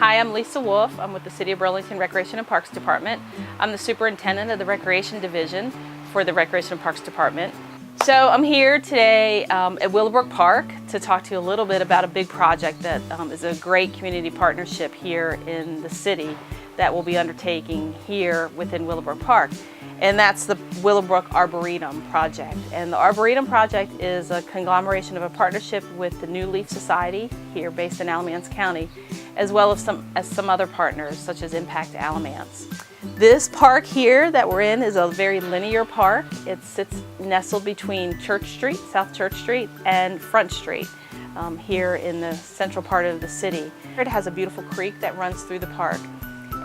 Hi, I'm Lisa Wolf. I'm with the City of Burlington Recreation and Parks Department. I'm the superintendent of the Recreation Division for the Recreation and Parks Department. So I'm here today at Willowbrook Park to talk to you a little bit about a big project that is a great community partnership here in the city that we'll be undertaking here within Willowbrook Park. And that's the Willowbrook Arboretum Project. And the Arboretum Project is a conglomeration of a partnership with the New Leaf Society here based in Alamance County, as well as some other partners such as Impact Alamance. This park here that we're in is a very linear park. It sits nestled between Church Street, South Church Street, and Front Street here in the central part of the city. It has a beautiful creek that runs through the park.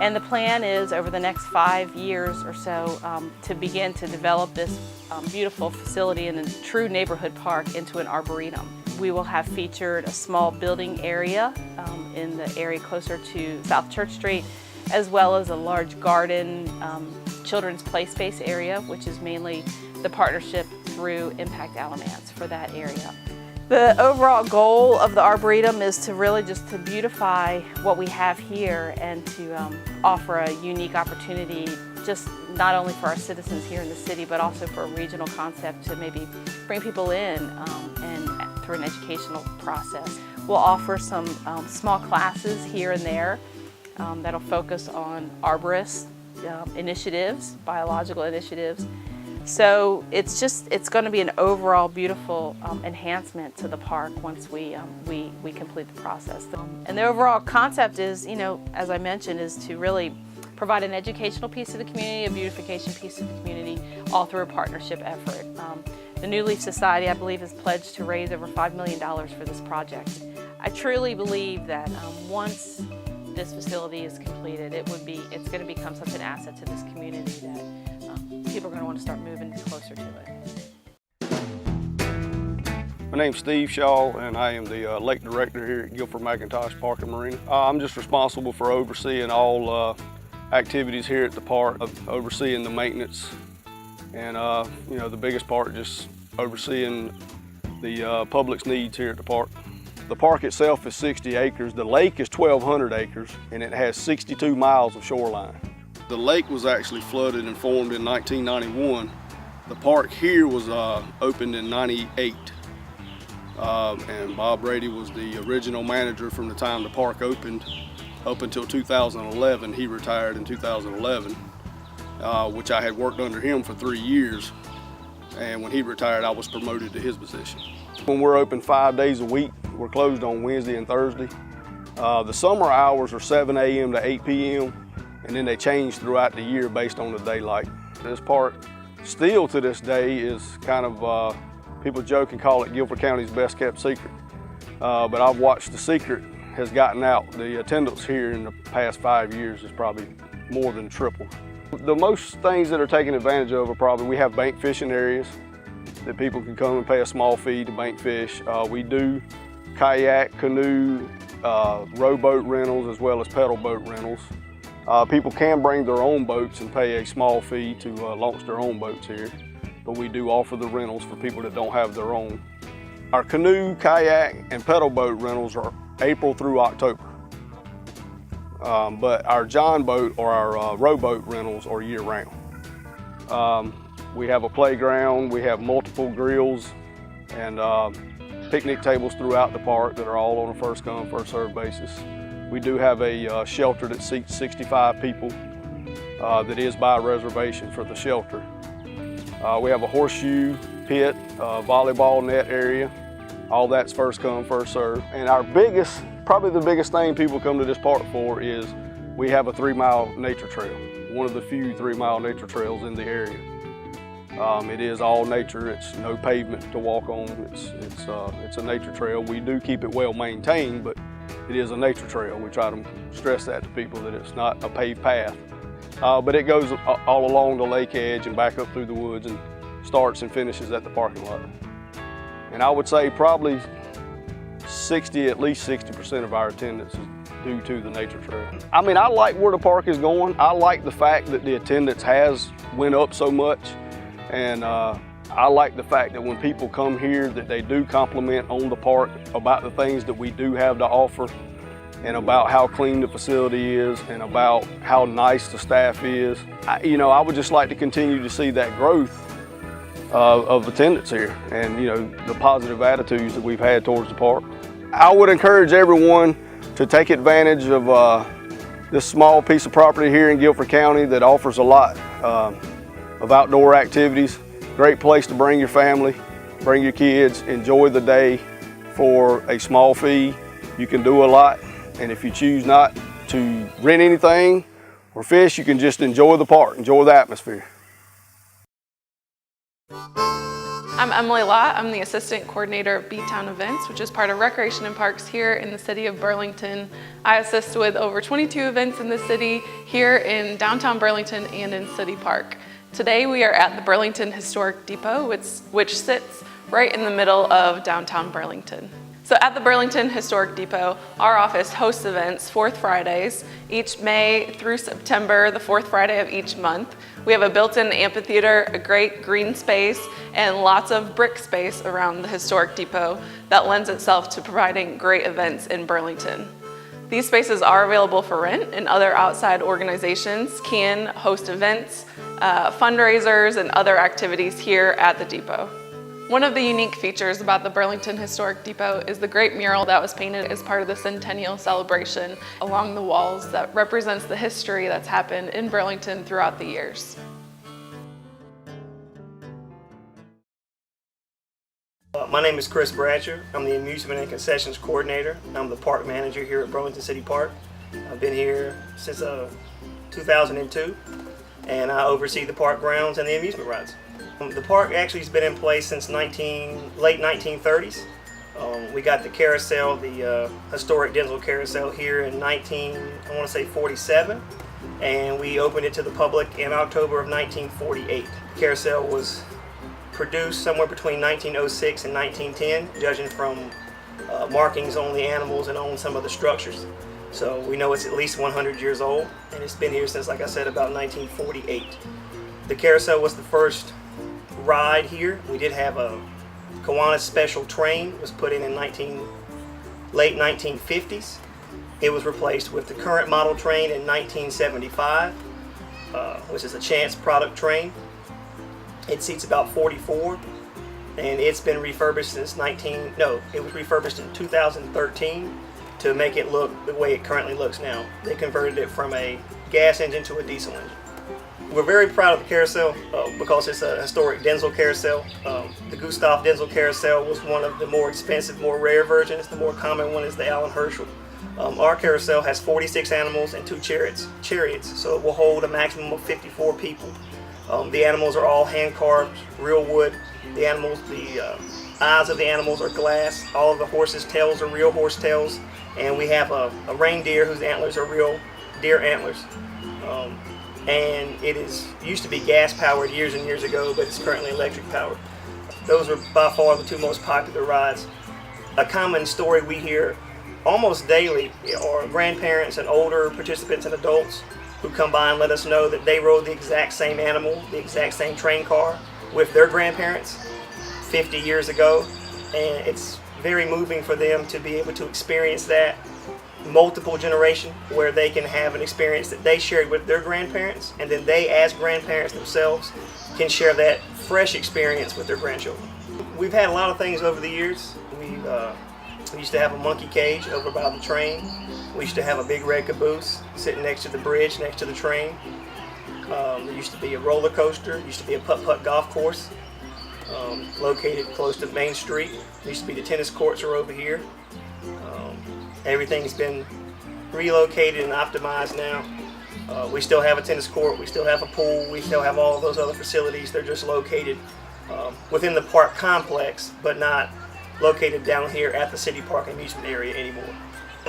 And the plan is over the next 5 years or so to begin to develop this beautiful facility in a true neighborhood park into an arboretum. We will have featured a small building area in the area closer to South Church Street, as well as a large garden, children's play space area, which is mainly the partnership through Impact Alamance for that area. The overall goal of the Arboretum is to really just to beautify what we have here and to offer a unique opportunity just not only for our citizens here in the city, but also for a regional concept to maybe bring people in and through an educational process. We'll offer some small classes here and there that'll focus on arborist initiatives, biological initiatives. So it's going to be an overall beautiful enhancement to the park once we complete the process. And the overall concept is, as I mentioned, is to really provide an educational piece to the community, a beautification piece to the community, all through a partnership effort. The New Leaf Society, I believe, has pledged to raise over $5 million for this project. I truly believe that once this facility is completed, it's going to become such an asset to this community that people are going to want to start moving closer to it. My name's Steve Shaw, and I am the Lake Director here at Guilford McIntosh Park and Marina. I'm just responsible for overseeing all activities here at the park, overseeing the maintenance, and the biggest part just overseeing the public's needs here at the park. The park itself is 60 acres. The lake is 1,200 acres, and it has 62 miles of shoreline. The lake was actually flooded and formed in 1991. The park here was opened in '98. And Bob Brady was the original manager from the time the park opened up until 2011. He retired in 2011, which I had worked under him for 3 years. And when he retired, I was promoted to his position. When we're open 5 days a week, we're closed on Wednesday and Thursday. The summer hours are 7 a.m. to 8 p.m. and then they change throughout the year based on the daylight. This park, still to this day, is kind of, people joke and call it Guilford County's best kept secret. But I've watched the secret has gotten out. The attendance here in the past 5 years is probably more than tripled. The most things that are taken advantage of are probably, we have bank fishing areas that people can come and pay a small fee to bank fish. We do kayak, canoe, rowboat rentals, as well as pedal boat rentals. People can bring their own boats and pay a small fee to launch their own boats here, but we do offer the rentals for people that don't have their own. Our canoe, kayak, and pedal boat rentals are April through October, but our John boat or our rowboat rentals are year-round. We have a playground, we have multiple grills and picnic tables throughout the park that are all on a first-come, first-served basis. We do have a shelter that seats 65 people that is by reservation for the shelter. We have a horseshoe pit, volleyball net area. All that's first come, first served. And our biggest, probably the biggest thing people come to this park for is we have a 3-mile nature trail. One of the few 3-mile nature trails in the area. It is all nature. It's no pavement to walk on. It's a nature trail. We do keep it well maintained, but it is a nature trail. We try to stress that to people that it's not a paved path. But it goes all along the lake edge and back up through the woods and starts and finishes at the parking lot. And I would say probably at least 60% of our attendance is due to the nature trail. I mean, I like where the park is going. I like the fact that the attendance has went up so much. And I like the fact that when people come here that they do compliment on the park about the things that we do have to offer. and about how clean the facility is and about how nice the staff is. I would just like to continue to see that growth of attendance here and, the positive attitudes that we've had towards the park. I would encourage everyone to take advantage of this small piece of property here in Guilford County that offers a lot of outdoor activities. Great place to bring your family, bring your kids, enjoy the day for a small fee. You can do a lot, and if you choose not to rent anything or fish, you can just enjoy the park, enjoy the atmosphere. I'm Emily Lott. I'm the Assistant Coordinator of B-Town Events, which is part of Recreation and Parks here in the city of Burlington. I assist with over 22 events in the city here in downtown Burlington and in City Park. Today we are at the Burlington Historic Depot, which sits right in the middle of downtown Burlington. So at the Burlington Historic Depot, our office hosts events fourth Fridays, each May through September, the fourth Friday of each month. We have a built-in amphitheater, a great green space, and lots of brick space around the Historic Depot that lends itself to providing great events in Burlington. These spaces are available for rent, and other outside organizations can host events, fundraisers, and other activities here at the depot. One of the unique features about the Burlington Historic Depot is the great mural that was painted as part of the centennial celebration along the walls that represents the history that's happened in Burlington throughout the years. My name is Chris Bratcher. I'm the Amusement and Concessions Coordinator. I'm the Park Manager here at Burlington City Park. I've been here since 2002, and I oversee the park grounds and the amusement rides. The park actually has been in place since late 1930s. We got the carousel, the historic Denzel carousel here in 47, and we opened it to the public in October of 1948. The carousel was produced somewhere between 1906 and 1910, judging from markings on the animals and on some of the structures. So we know it's at least 100 years old, and it's been here since, like I said, about 1948. The carousel was the first ride here. We did have a Kiwanis special train. It was put in late 1950s. It was replaced with the current model train in 1975, which is a Chance product train. It seats about 44, and it's been refurbished since it was refurbished in 2013 to make it look the way it currently looks now. They converted it from a gas engine to a diesel engine. We're very proud of the carousel because it's a historic Denzel carousel. The Gustav Denzel carousel was one of the more expensive, more rare versions. The more common one is the Alan Herschel. Our carousel has 46 animals and 2 chariots, so it will hold a maximum of 54 people. The animals are all hand-carved, real wood. The eyes of the animals are glass. All of the horses' tails are real horse tails. And we have a reindeer whose antlers are real deer antlers. And it used to be gas powered years and years ago, but it's currently electric powered. Those are by far the 2 most popular rides. A common story we hear almost daily are grandparents and older participants and adults who come by and let us know that they rode the exact same animal, the exact same train car with their grandparents 50 years ago, and it's very moving for them to be able to experience that multiple generation where they can have an experience that they shared with their grandparents, and then they as grandparents themselves can share that fresh experience with their grandchildren. We've had a lot of things over the years. We used to have a monkey cage over by the train. We used to have a big red caboose sitting next to the bridge, next to the train. There used to be a roller coaster. There used to be a putt-putt golf course located close to Main Street. There used to be the tennis courts are over here. Everything's been relocated and optimized now. We still have a tennis court, we still have a pool, we still have all of those other facilities. They're just located within the park complex, but not located down here at the City Park amusement area anymore.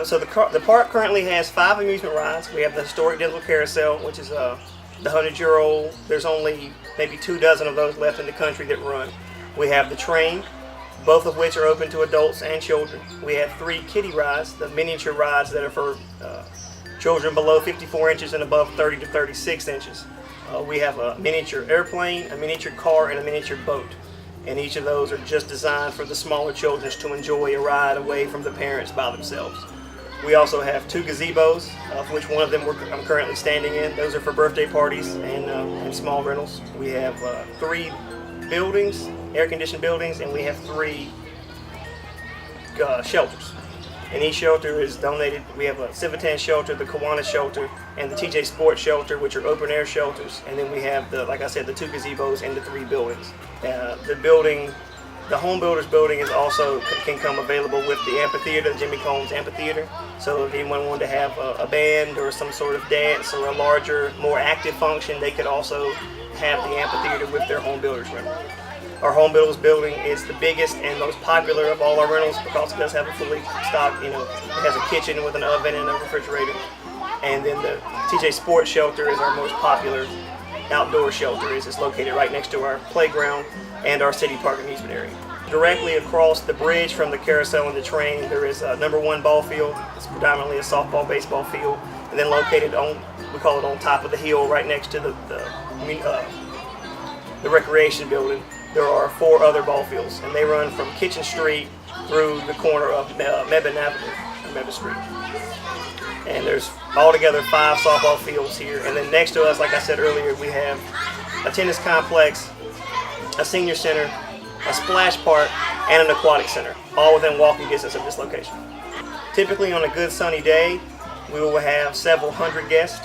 So the park currently has 5 amusement rides. We have the historic Denzel Carousel, which is the 100-year-old. There's only maybe 2 dozen of those left in the country that run. We have the train, both of which are open to adults and children. We have 3 kiddie rides, the miniature rides that are for children below 54 inches and above 30 to 36 inches. We have a miniature airplane, a miniature car, and a miniature boat. And each of those are just designed for the smaller children to enjoy a ride away from the parents by themselves. We also have 2 gazebos, of which one of them I'm currently standing in. Those are for birthday parties and small rentals. We have 3 buildings, air-conditioned buildings, and we have 3 shelters. And each shelter is donated. We have a Civitan shelter, the Kiwanis shelter, and the TJ Sports shelter, which are open air shelters. And then we have like I said, the 2 gazebos and the 3 buildings. The Home Builders building is also can come available with the amphitheater, the Jimmy Combs Amphitheater. So if anyone wanted to have a band or some sort of dance or a larger, more active function, they could also have the amphitheater with their Home Builders rental. Our Home Builders building is the biggest and most popular of all our rentals because it does have a fully stocked, it has a kitchen with an oven and a refrigerator. And then the TJ Sports shelter is our most popular outdoor shelter. It's located right next to our playground and our city park amusement area. Directly across the bridge from the carousel and the train, there is a number 1 ball field. It's predominantly a softball, baseball field. And then located we call it on top of the hill, right next to the recreation building, there are 4 other ball fields, and they run from Kitchen Street through the corner of Mebane Avenue, or Mebane Street. And there's altogether 5 softball fields here. And then next to us, like I said earlier, we have a tennis complex, a senior center, a splash park, and an aquatic center, all within walking distance of this location. Typically on a good sunny day, we will have several hundred guests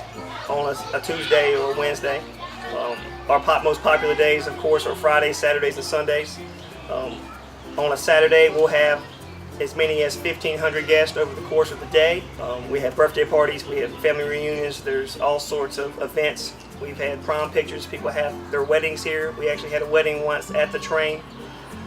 on a Tuesday or a Wednesday. Our most popular days, of course, are Fridays, Saturdays, and Sundays. On a Saturday, we'll have as many as 1,500 guests over the course of the day. We have birthday parties, we have family reunions, there's all sorts of events. We've had prom pictures, people have their weddings here. We actually had a wedding once at the train.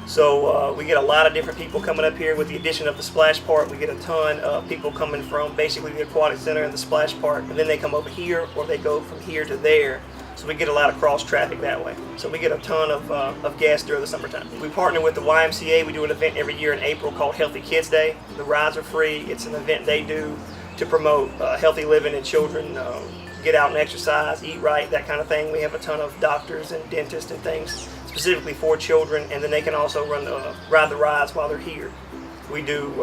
So we get a lot of different people coming up here. With the addition of the splash park, we get a ton of people coming from basically the aquatic center and the splash park, and then they come over here or they go from here to there. So we get a lot of cross traffic that way. So we get a ton of guests during the summertime. We partner with the YMCA. We do an event every year in April called Healthy Kids Day. The rides are free. It's an event they do to promote healthy living and children get out and exercise, eat right, that kind of thing. We have a ton of doctors and dentists and things specifically for children, and then they can also ride the rides while they're here. We do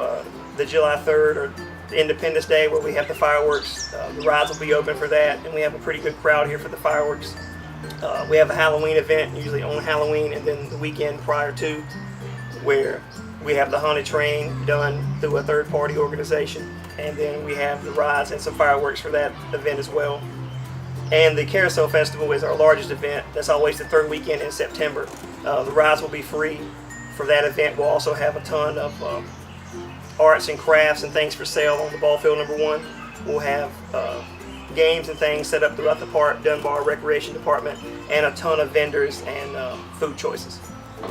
the July 3rd or Independence Day where we have the fireworks. The rides will be open for that, and we have a pretty good crowd here for the fireworks. We have a Halloween event, usually on Halloween, and then the weekend prior to, where we have the haunted train done through a third-party organization, and then we have the rides and some fireworks for that event as well. And the Carousel Festival is our largest event. That's always the 3rd weekend in September. The rides will be free for that event. We'll also have a ton of arts and crafts and things for sale on the ball field number 1. We'll have games and things set up throughout the park done by our recreation department, and a ton of vendors and food choices.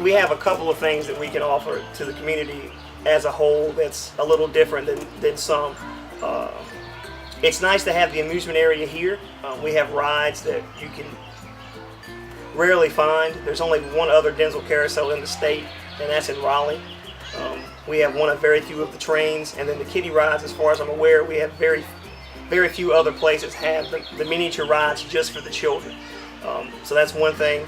We have a couple of things that we can offer to the community as a whole that's a little different than some. It's nice to have the amusement area here. We have rides that you can rarely find. There's only one other Denzel carousel in the state, and that's in Raleigh. We have one of very few of the trains, and then the kiddie rides, as far as I'm aware, we have very few other places have the miniature rides just for the children. So that's one thing.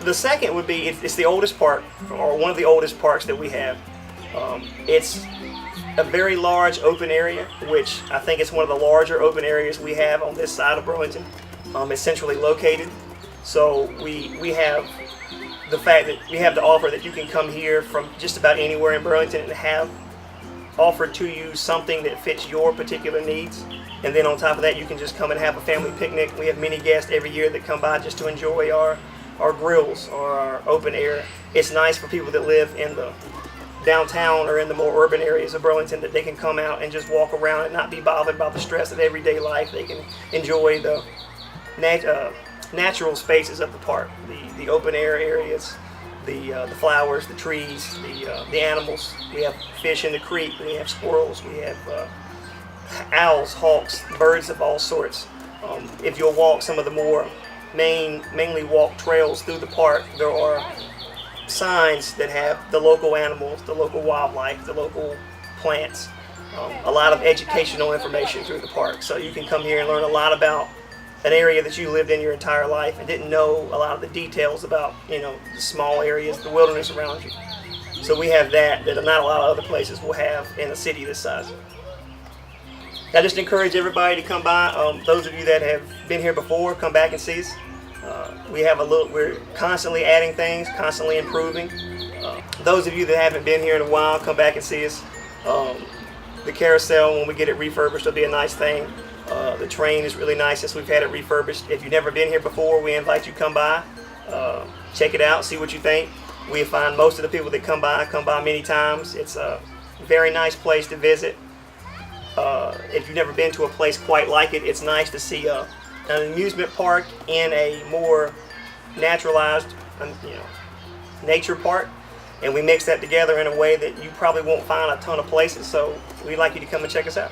The second would be, it's the oldest park, or one of the oldest parks that we have. It's a very large open area, which I think it's one of the larger open areas we have on this side of Burlington. It's centrally located, so we have the fact that we have the offer that you can come here from just about anywhere in Burlington and have offered to you something that fits your particular needs. And then on top of that, you can just come and have a family picnic. We have many guests every year that come by just to enjoy our grills or our open air. It's nice for people that live in the downtown or in the more urban areas of Burlington that they can come out and just walk around and not be bothered by the stress of everyday life. They can enjoy the natural spaces of the park, the open air areas, the flowers, the trees, the animals. We have fish in the creek, we have squirrels, we have owls, hawks, birds of all sorts. If you'll walk some of the more mainly walk trails through the park, there are signs that have the local animals, the local wildlife, the local plants, a lot of educational information through the park. So you can come here and learn a lot about an area that you lived in your entire life and didn't know a lot of the details about, the small areas, the wilderness around you. So we have that not a lot of other places will have in a city this size. I just encourage everybody to come by. Those of you that have been here before, come back and see us. We're constantly adding things, constantly improving. Those of you that haven't been here in a while, come back and see us. The carousel, when we get it refurbished, will be a nice thing. The train is really nice since we've had it refurbished. If you've never been here before, we invite you to come by, check it out, see what you think. We find most of the people that come by many times. It's a very nice place to visit. If you've never been to a place quite like it, it's nice to see an amusement park in a more naturalized, nature park. And we mix that together in a way that you probably won't find a ton of places. So we'd like you to come and check us out.